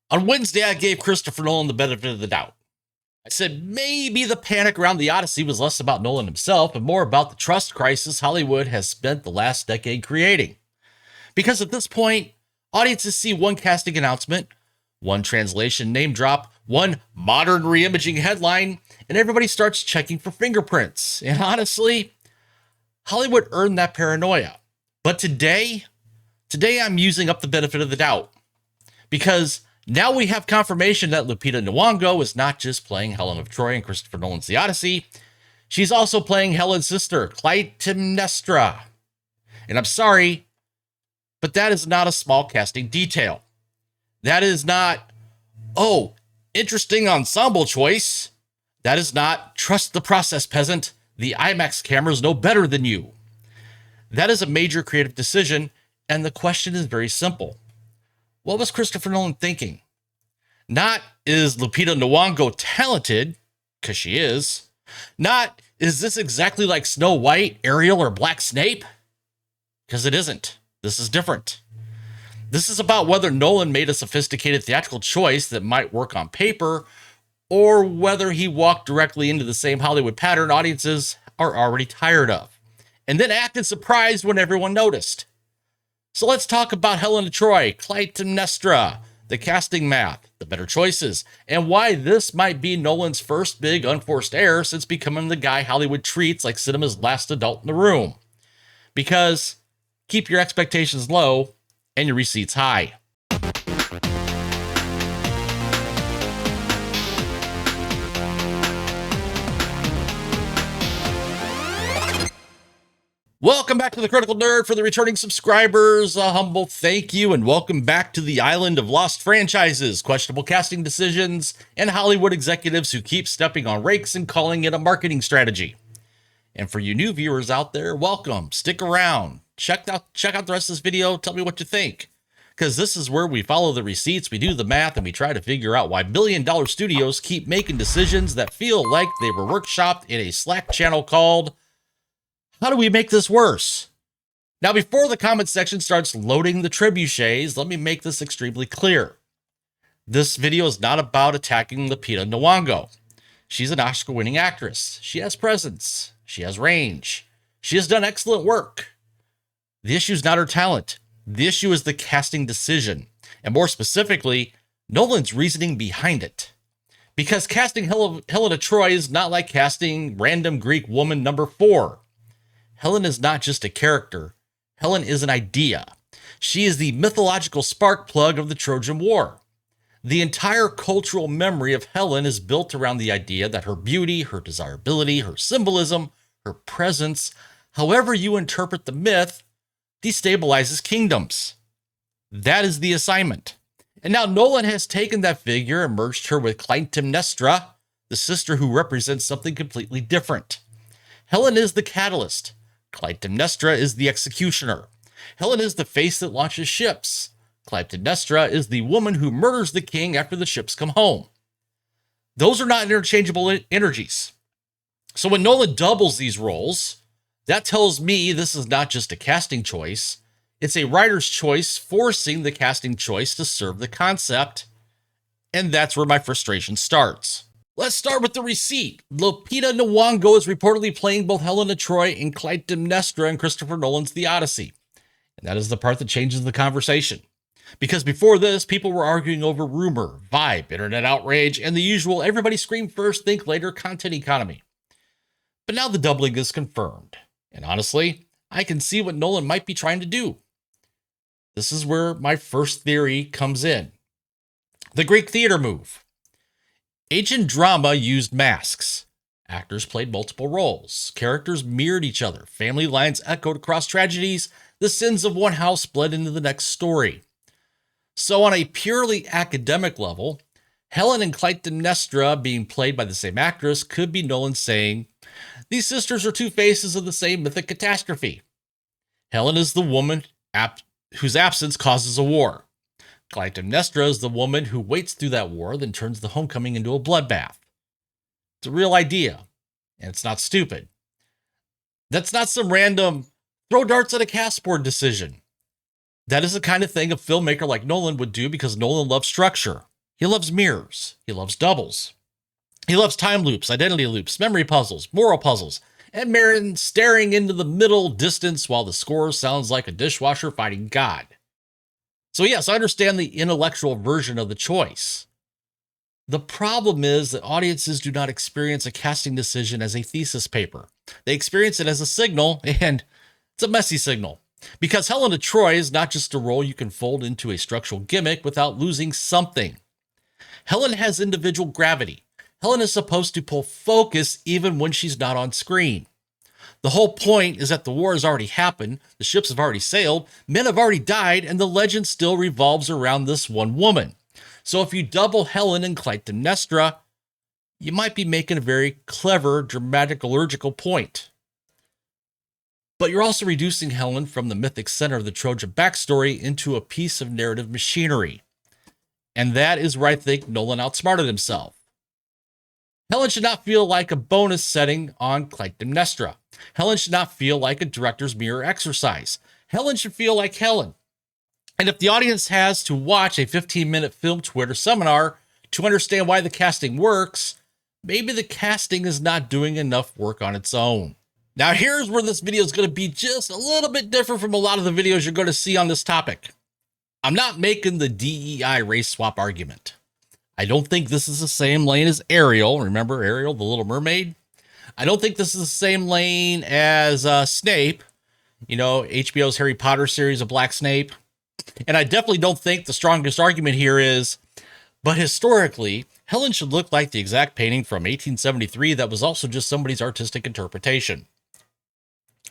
On Wednesday, I gave Christopher Nolan the benefit of the doubt. I said maybe the panic around the Odyssey was less about Nolan himself and more about the trust crisis Hollywood has spent the last decade creating. Because at this point, audiences see one casting announcement, one translation name drop, one modern reimaging headline, and everybody starts checking for fingerprints. And honestly, Hollywood earned that paranoia. But today I'm using up the benefit of the doubt. Because now we have confirmation that Lupita Nyong'o is not just playing Helen of Troy in Christopher Nolan's The Odyssey. She's also playing Helen's sister, Clytemnestra. And I'm sorry, but that is not a small casting detail. That is not, oh, interesting ensemble choice. That is not, trust the process, peasant. The IMAX cameras know better than you. That is a major creative decision, and the question is very simple. What was Christopher Nolan thinking? Not, is Lupita Nyong'o talented? Because she is. Not, is this exactly like Snow White, Ariel, or Black Snape? Because it isn't. This is different. This is about whether Nolan made a sophisticated theatrical choice that might work on paper, or whether he walked directly into the same Hollywood pattern audiences are already tired of, and then acted surprised when everyone noticed. So let's talk about Helen of Troy, Clytemnestra, the casting math, the better choices, and why this might be Nolan's first big unforced error since becoming the guy Hollywood treats like cinema's last adult in the room. Because keep your expectations low and your receipts high. Welcome back to the Critical Nerd. For the returning subscribers, a humble thank you and welcome back to the island of lost franchises, questionable casting decisions, and Hollywood executives who keep stepping on rakes and calling it a marketing strategy. And for you new viewers out there, welcome. Stick around. Check out the rest of this video. Tell me what you think. Because this is where we follow the receipts, we do the math, and we try to figure out why billion-dollar studios keep making decisions that feel like they were workshopped in a Slack channel called How Do We Make This Worse? Now, before the comment section starts loading the trebuchets, let me make this extremely clear. This video is not about attacking Lupita Nyong'o. She's an Oscar-winning actress. She has presence. She has range. She has done excellent work. The issue is not her talent. The issue is the casting decision, and more specifically, Nolan's reasoning behind it. Because casting Helen of Troy is not like casting random Greek woman number 4. Helen is not just a character. Helen is an idea. She is the mythological spark plug of the Trojan War. The entire cultural memory of Helen is built around the idea that her beauty, her desirability, her symbolism, her presence, however you interpret the myth, destabilizes kingdoms. That is the assignment. And now Nolan has taken that figure and merged her with Clytemnestra, the sister who represents something completely different. Helen is the catalyst. Clytemnestra is the executioner. Helen is the face that launches ships. Clytemnestra is the woman who murders the king after the ships come home. Those are not interchangeable energies. So when Nolan doubles these roles, that tells me this is not just a casting choice. It's a writer's choice forcing the casting choice to serve the concept. And that's where my frustration starts. Let's start with the receipt. Lupita Nyong'o is reportedly playing both Helen of Troy and Clytemnestra in Christopher Nolan's The Odyssey. And that is the part that changes the conversation. Because before this, people were arguing over rumor, vibe, internet outrage, and the usual everybody scream first, think later content economy. But now the doubling is confirmed. And honestly, I can see what Nolan might be trying to do. This is where my first theory comes in. The Greek theater move. Ancient drama used masks. Actors played multiple roles. Characters mirrored each other. Family lines echoed across tragedies. The sins of one house bled into the next story. So on a purely academic level, Helen and Clytemnestra being played by the same actress could be Nolan saying, these sisters are two faces of the same mythic catastrophe. Helen is the woman whose absence causes a war. Clytemnestra is the woman who waits through that war, then turns the homecoming into a bloodbath. It's a real idea, and it's not stupid. That's not some random throw darts at a castboard decision. That is the kind of thing a filmmaker like Nolan would do because Nolan loves structure. He loves mirrors. He loves doubles. He loves time loops, identity loops, memory puzzles, moral puzzles, and Marin staring into the middle distance while the score sounds like a dishwasher fighting God. So yes, I understand the intellectual version of the choice. The problem is that audiences do not experience a casting decision as a thesis paper. They experience it as a signal, and it's a messy signal. Because Helen of Troy is not just a role you can fold into a structural gimmick without losing something. Helen has individual gravity. Helen is supposed to pull focus even when she's not on screen. The whole point is that the war has already happened, the ships have already sailed, men have already died, and the legend still revolves around this one woman. So if you double Helen and Clytemnestra, you might be making a very clever, dramatic-allergical point. But you're also reducing Helen from the mythic center of the Trojan backstory into a piece of narrative machinery. And that is where I think Nolan outsmarted himself. Helen should not feel like a bonus setting on Clytemnestra. Helen should not feel like a director's mirror exercise. Helen should feel like Helen. And if the audience has to watch a 15-minute film Twitter seminar to understand why the casting works, maybe the casting is not doing enough work on its own. Now here's where this video is going to be just a little bit different from a lot of the videos you're going to see on this topic. I'm not making the DEI race swap argument. I don't think this is the same lane as Ariel. Remember Ariel, the Little Mermaid? I don't think this is the same lane as Snape, HBO's Harry Potter series of Black Snape. And I definitely don't think the strongest argument here is, but historically, Helen should look like the exact painting from 1873 that was also just somebody's artistic interpretation.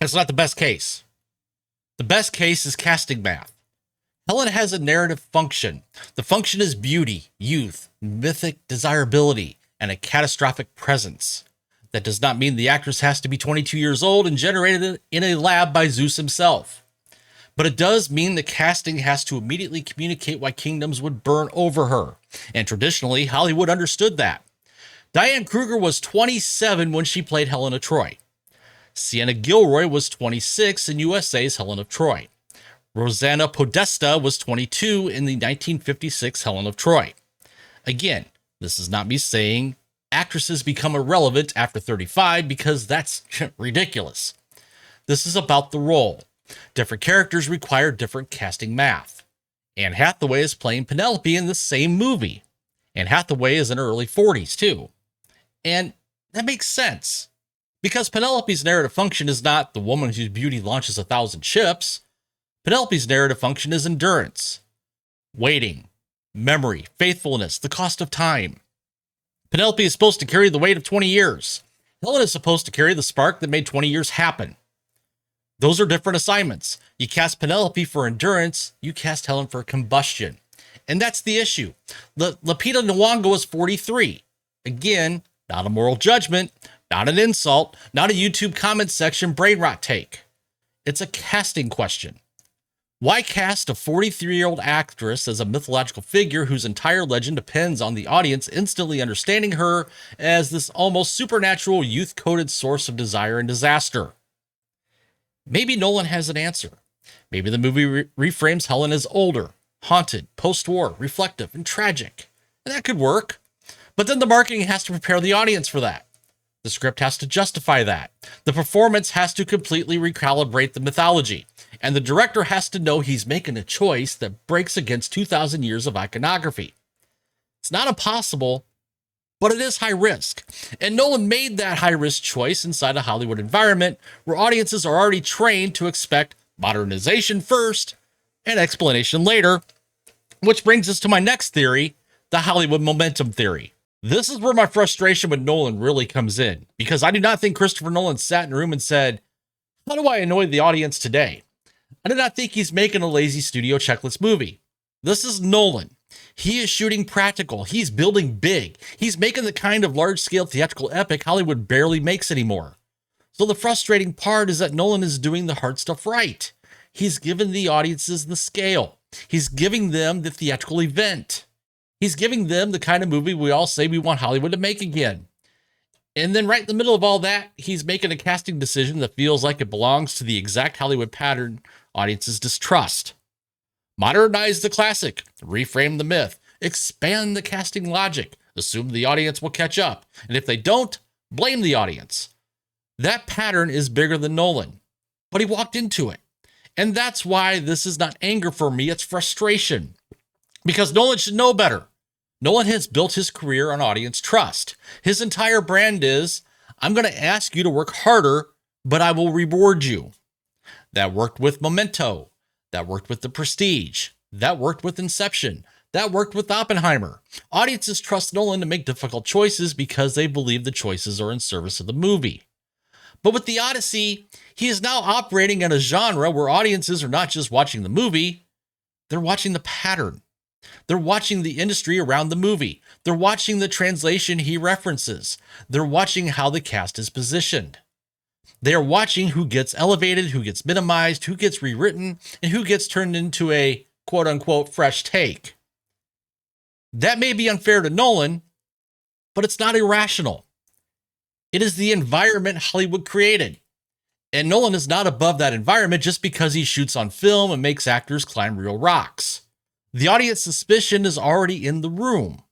That's not the best case. The best case is casting math. Helen has a narrative function. The function is beauty, youth, mythic desirability, and a catastrophic presence. That does not mean the actress has to be 22 years old and generated in a lab by Zeus himself. But it does mean the casting has to immediately communicate why kingdoms would burn over her. And traditionally, Hollywood understood that. Diane Kruger was 27 when she played Helen of Troy. Sienna Gilroy was 26 in USA's Helen of Troy. Rosanna Podesta was 22 in the 1956 Helen of Troy. Again, this is not me saying actresses become irrelevant after 35 because that's ridiculous. This is about the role. Different characters require different casting math. Anne Hathaway is playing Penelope in the same movie. Anne Hathaway is in her early 40s too. And that makes sense. Because Penelope's narrative function is not the woman whose beauty launches 1,000 ships. Penelope's narrative function is endurance, waiting, memory, faithfulness, the cost of time. Penelope is supposed to carry the weight of 20 years. Helen is supposed to carry the spark that made 20 years happen. Those are different assignments. You cast Penelope for endurance, you cast Helen for combustion. And that's the issue. Lupita Nyong'o was 43. Again, not a moral judgment, not an insult, not a YouTube comment section brain rot take. It's a casting question. Why cast a 43-year-old actress as a mythological figure whose entire legend depends on the audience instantly understanding her as this almost supernatural youth-coded source of desire and disaster? Maybe Nolan has an answer. Maybe the movie reframes Helen as older, haunted, post-war, reflective, and tragic. And that could work. But then the marketing has to prepare the audience for that. The script has to justify that. The performance has to completely recalibrate the mythology. And the director has to know he's making a choice that breaks against 2,000 years of iconography. It's not impossible, but it is high risk. And Nolan made that high risk choice inside a Hollywood environment where audiences are already trained to expect modernization first and explanation later, which brings us to my next theory, the Hollywood momentum theory. This is where my frustration with Nolan really comes in, because I do not think Christopher Nolan sat in a room and said, how do I annoy the audience today? I do not think he's making a lazy studio checklist movie. This is Nolan. He is shooting practical. He's building big. He's making the kind of large-scale theatrical epic Hollywood barely makes anymore. So the frustrating part is that Nolan is doing the hard stuff right. He's given the audiences the scale. He's giving them the theatrical event. He's giving them the kind of movie we all say we want Hollywood to make again. And then right in the middle of all that, he's making a casting decision that feels like it belongs to the exact Hollywood pattern audiences distrust. Modernize the classic, reframe the myth, Expand the casting logic. Assume the audience will catch up. And if they don't, blame the audience. That pattern is bigger than Nolan, but he walked into it. And that's why this is not anger for me, it's frustration. Because Nolan should know better. Nolan has built his career on audience trust. His entire brand is, I'm going to ask you to work harder, but I will reward you. That worked with Memento. That worked with The Prestige. That worked with Inception. That worked with Oppenheimer. Audiences trust Nolan to make difficult choices because they believe the choices are in service of the movie. But with the Odyssey, he is now operating in a genre where audiences are not just watching the movie, they're watching the pattern. They're watching the industry around the movie. They're watching the translation he references. They're watching how the cast is positioned. They are watching who gets elevated, who gets minimized, who gets rewritten, and who gets turned into a quote-unquote fresh take. That may be unfair to Nolan, but it's not irrational. It is the environment Hollywood created. And Nolan is not above that environment just because he shoots on film and makes actors climb real rocks. The audience suspicion is already in the room.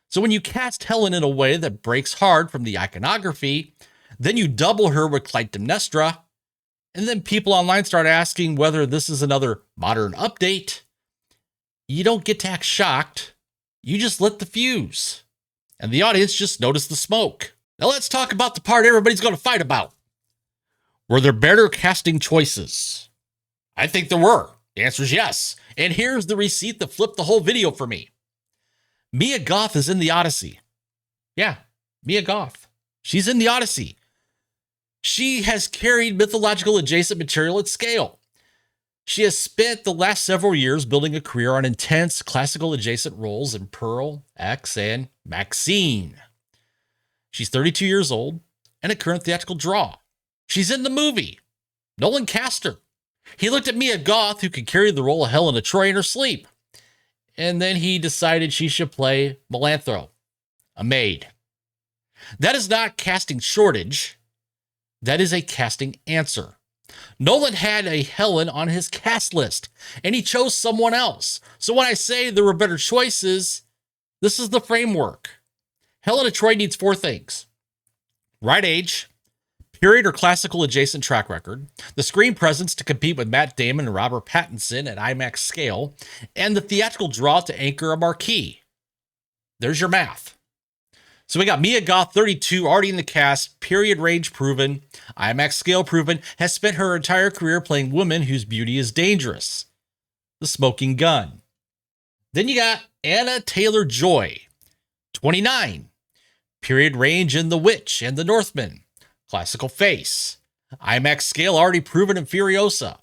So when you cast Helen in a way that breaks hard from the iconography, then you double her with Clytemnestra, and then people online start asking whether this is another modern update, you don't get to act shocked. You just lit the fuse. And the audience just noticed the smoke. Now let's talk about the part everybody's going to fight about. Were there better casting choices? I think there were. The answer is yes. And here's the receipt that flipped the whole video for me. Mia Goth is in the Odyssey. Yeah, Mia Goth. She's in the Odyssey. She has carried mythological adjacent material at scale. She has spent the last several years building a career on intense classical adjacent roles in Pearl, X, and Maxine. She's 32 years old and a current theatrical draw. She's in the movie. Nolan cast her. He looked at Mia Goth, who could carry the role of Helen of Troy in her sleep. And then he decided she should play Melanthro, a maid. That is not casting shortage. That is a casting answer. Nolan had a Helen on his cast list, and he chose someone else. So when I say there were better choices, this is the framework. Helen of Troy needs 4 things. Right age, period or classical adjacent track record, the screen presence to compete with Matt Damon and Robert Pattinson at IMAX scale, and the theatrical draw to anchor a marquee. There's your math. So we got Mia Goth, 32, already in the cast, period range proven, IMAX scale proven, has spent her entire career playing women whose beauty is dangerous. The smoking gun. Then you got Anna Taylor-Joy, 29, period range in The Witch and The Northman, classical face, IMAX scale already proven in Furiosa,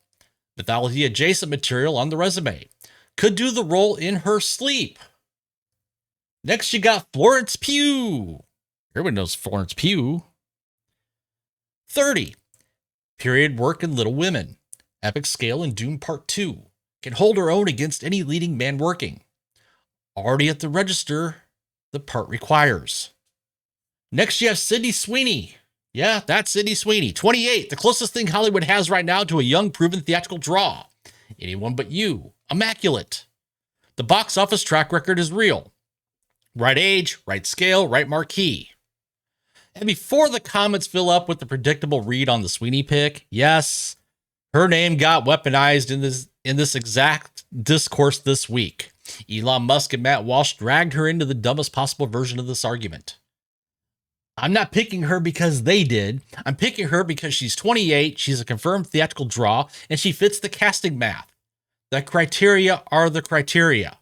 mythology adjacent material on the resume, could do the role in her sleep. Next, you got Florence Pugh. Everyone knows Florence Pugh. 30. Period work in Little Women. Epic scale in Dune Part 2. Can hold her own against any leading man working. Already at the register, the part requires. Next, you have Sydney Sweeney. Yeah, that's Sydney Sweeney. 28. The closest thing Hollywood has right now to a young, proven theatrical draw. Anyone But You. Immaculate. The box office track record is real. Right age, right scale, right marquee. And before the comments fill up with the predictable read on the Sweeney pick, yes, her name got weaponized in this exact discourse this week. Elon Musk and Matt Walsh dragged her into the dumbest possible version of this argument. I'm not picking her because they did. I'm picking her because she's 28, she's a confirmed theatrical draw, and she fits the casting math. The criteria are the criteria.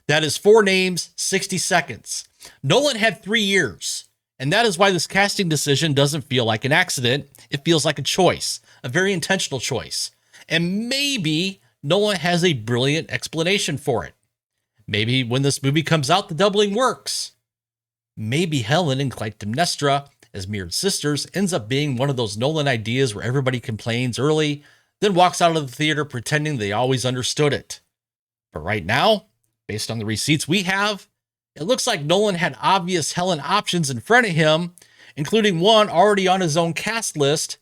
That is 4 names, 60 seconds. Nolan had 3 years, and that is why this casting decision doesn't feel like an accident. It feels like a choice, a very intentional choice. And maybe Nolan has a brilliant explanation for it. Maybe when this movie comes out, the doubling works. Maybe Helen and Clytemnestra, as mirrored sisters, ends up being one of those Nolan ideas where everybody complains early, then walks out of the theater pretending they always understood it. But right now, based on the receipts we have, it looks like Nolan had obvious Helen options in front of him, including one already on his own cast list,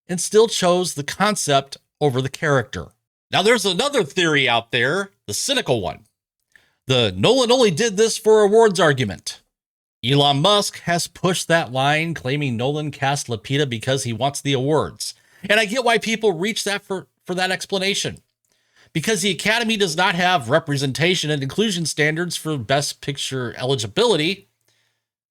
and still chose the concept over the character. Now there's another theory out there, the cynical one. The Nolan only did this for awards argument. Elon Musk has pushed that line, claiming Nolan cast Lupita because he wants the awards. And I get why people reach that for that explanation. Because the Academy does not have representation and inclusion standards for Best Picture eligibility,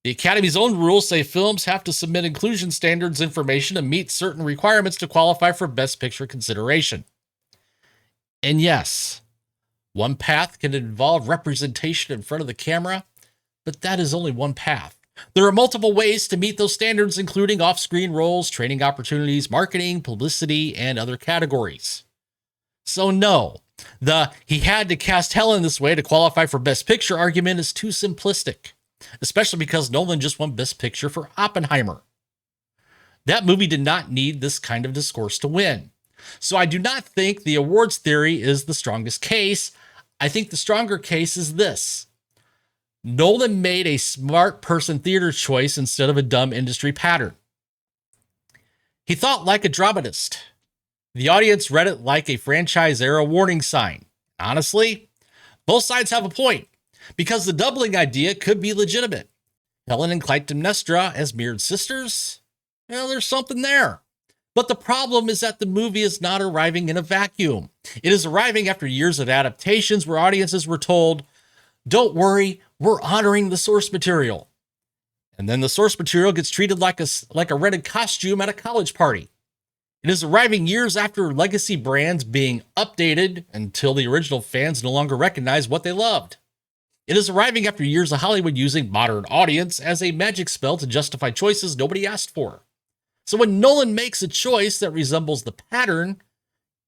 the Academy's own rules say films have to submit inclusion standards information and meet certain requirements to qualify for Best Picture consideration. And yes, one path can involve representation in front of the camera, but that is only one path. There are multiple ways to meet those standards, including off-screen roles, training opportunities, marketing, publicity, and other categories. So no, he had to cast Helen this way to qualify for Best Picture argument is too simplistic, especially because Nolan just won Best Picture for Oppenheimer. That movie did not need this kind of discourse to win. So I do not think the awards theory is the strongest case. I think the stronger case is this. Nolan made a smart person theater choice instead of a dumb industry pattern. He thought like a dramatist. The audience read it like a franchise era warning sign. Honestly, both sides have a point, because the doubling idea could be legitimate. Helen and Clytemnestra as mirrored sisters? Well, there's something there. But the problem is that the movie is not arriving in a vacuum. It is arriving after years of adaptations where audiences were told, don't worry, we're honoring the source material. And then the source material gets treated like a rented costume at a college party. It is arriving years after legacy brands being updated until the original fans no longer recognize what they loved. It is arriving after years of Hollywood using modern audience as a magic spell to justify choices nobody asked for. So when Nolan makes a choice that resembles the pattern,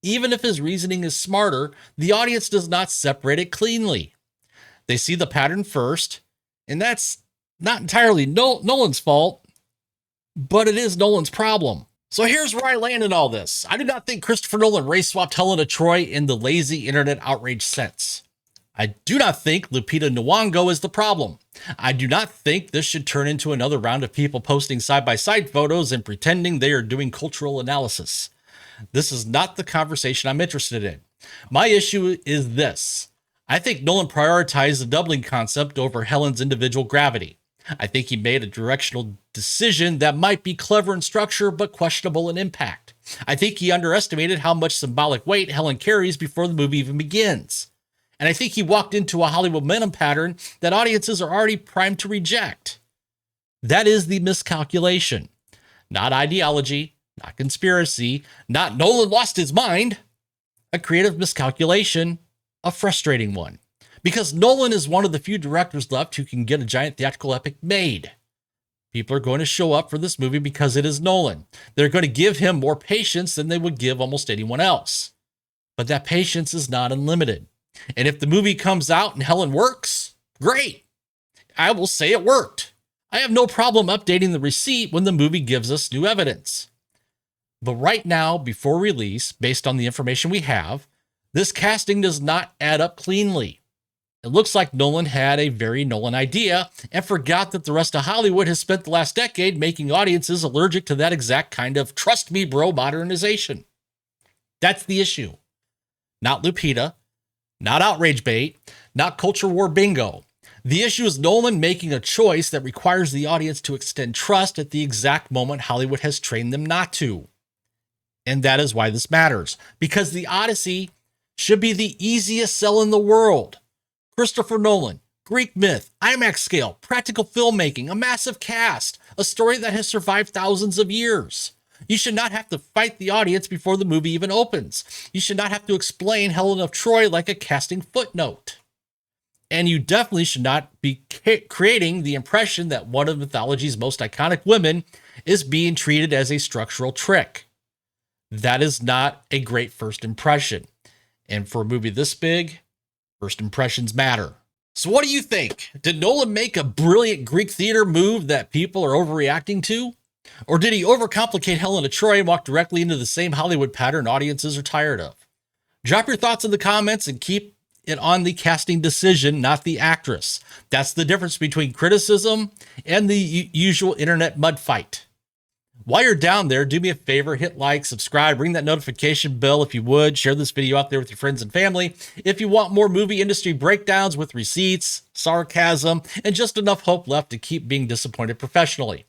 even if his reasoning is smarter, the audience does not separate it cleanly. They see the pattern first, and that's not entirely Nolan's fault, but it is Nolan's problem. So here's where I land in all this. I do not think Christopher Nolan race-swapped Helen of Troy in the lazy internet outrage sense. I do not think Lupita Nyong'o is the problem. I do not think this should turn into another round of people posting side-by-side photos and pretending they are doing cultural analysis. This is not the conversation I'm interested in. My issue is this. I think Nolan prioritized the doubling concept over Helen's individual gravity. I think he made a directional decision that might be clever in structure but questionable in impact. I think he underestimated how much symbolic weight Helen carries before the movie even begins. And I think he walked into a Hollywood momentum pattern that audiences are already primed to reject. That is the miscalculation. Not ideology, not conspiracy, not Nolan lost his mind. A creative miscalculation, a frustrating one. Because Nolan is one of the few directors left who can get a giant theatrical epic made. People are going to show up for this movie because it is Nolan. They're going to give him more patience than they would give almost anyone else. But that patience is not unlimited. And if the movie comes out and Helen works, great. I will say it worked. I have no problem updating the receipt when the movie gives us new evidence. But right now, before release, based on the information we have, this casting does not add up cleanly. It looks like Nolan had a very Nolan idea and forgot that the rest of Hollywood has spent the last decade making audiences allergic to that exact kind of trust me bro modernization. That's the issue. Not Lupita, not outrage bait, not culture war bingo. The issue is Nolan making a choice that requires the audience to extend trust at the exact moment Hollywood has trained them not to. And that is why this matters, because the Odyssey should be the easiest sell in the world. Christopher Nolan, Greek myth, IMAX scale, practical filmmaking, a massive cast, a story that has survived thousands of years. You should not have to fight the audience before the movie even opens. You should not have to explain Helen of Troy like a casting footnote. And you definitely should not be creating the impression that one of mythology's most iconic women is being treated as a structural trick. That is not a great first impression. And for a movie this big, first impressions matter. So what do you think? Did Nolan make a brilliant Greek theater move that people are overreacting to? Or did he overcomplicate Helen of Troy and walk directly into the same Hollywood pattern audiences are tired of? Drop your thoughts in the comments and keep it on the casting decision, not the actress. That's the difference between criticism and the usual internet mud fight. While you're down there, do me a favor, hit like, subscribe, ring that notification bell if you would, share this video out there with your friends and family. If you want more movie industry breakdowns with receipts, sarcasm, and just enough hope left to keep being disappointed professionally.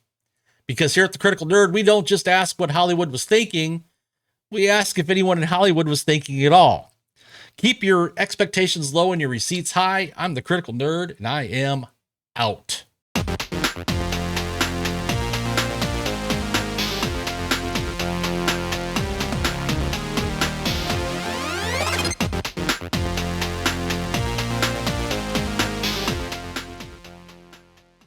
Because here at The Critical Nerd, we don't just ask what Hollywood was thinking, we ask if anyone in Hollywood was thinking at all. Keep your expectations low and your receipts high. I'm The Critical Nerd, and I am out.